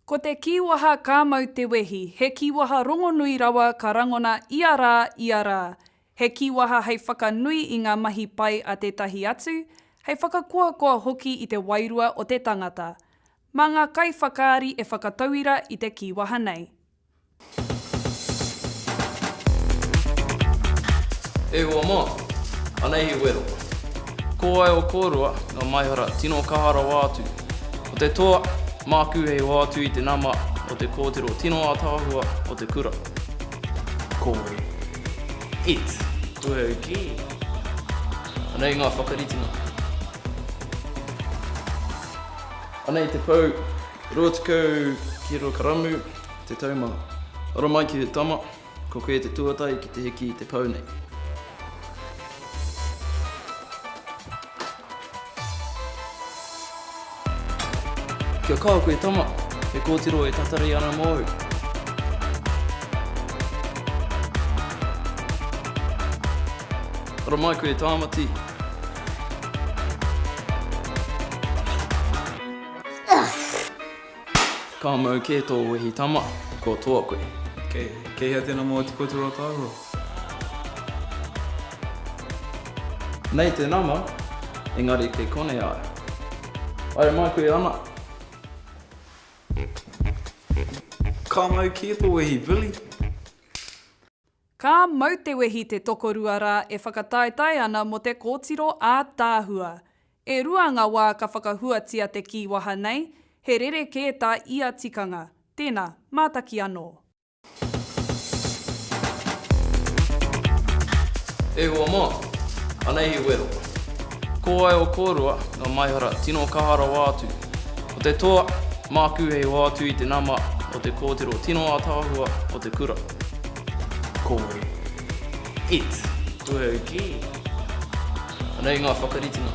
Ko te kiwaha ka mau te wehi, he kiwaha rongonui rawa ka rangona ia rā. He kiwaha hei whakanui i ngā mahi pai a tētahi atu, hei whakakoakoa hoki i te wairua o te tangata. Mā ngā kai whakaari e whakatauira i te kiwaha nei. E hoa mā, anei he wero. Ko ai o kōrua ngā maihara tino kahara wātu. O te toa, māku hei wātu i te nama o te kōtero tino ātāhua o te kura. Kōre. It. Koe au ki. Anei ngā whakaritinga. Anei te pau, rua tekau ki roa karamu, te taumanga. Aro mai ki he tama, ko koe te tuatai ki te hiki i te pau nei. Kia kaua koe tama, he kōtiro e tatari ana mōu. Aro mai koe tāmati. Ka mau kē tō wehi tama, ko toa koe. Kei hea tēnā mō te kōtiro tāua. Nei te nama, engari kei kone ai. Aere mai koe ana. Ka mau ki tō wehi, Billy. Ka mau te wehi te tokorua rā e whakataetai ana mo te kōtiro ātāhua. E ruanga wā ka whakahuatia te kiwaha nei, he rere kētā ia tikanga. Tēnā, mātaki anō. E hoa mā, anei he wero. Ko ai o kōrua ngā maihara tino kahara wātu. O te toa, māku hei wātu i te nama o te kōtero tino ātāhua o te kura. Kōre. It. Koe au ki. Anei ngā whakaritinga.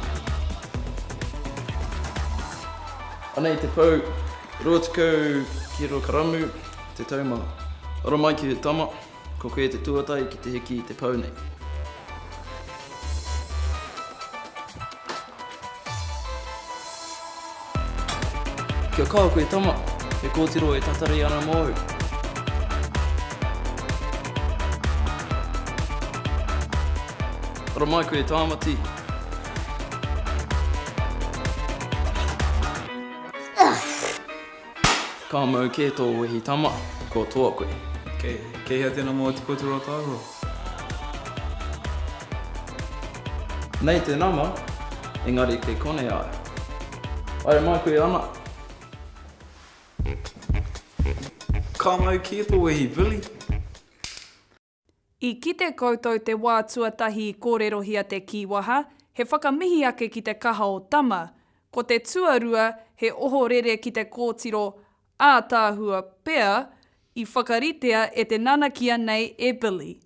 Anei te pau, rua tekau ki roa karamu, te taumanga. Aro mai ki he tama, ko koe te tuatai ki te hiki i te pau nei. Kia kaua koe tama, he kōtiro e tatari ana mōu. Aro mai koe tāmati. Ka mau kē tō wehi tama, ko toa koe. Kei hea tēnā mō te kōtiro tāua. Nei te nama, engari kei kone ai. Aere mai koe ana. Ka mau ki tō wehi, Billy. I kite koutou te wā tuatahi i kōrerohia te kiwaha, he whakamihi ake ki te kaha o tama. Ko te tuarua, he oho rere ki te kōtiro ātāhua pea, i whakaritea e te nanakia nei e Billy.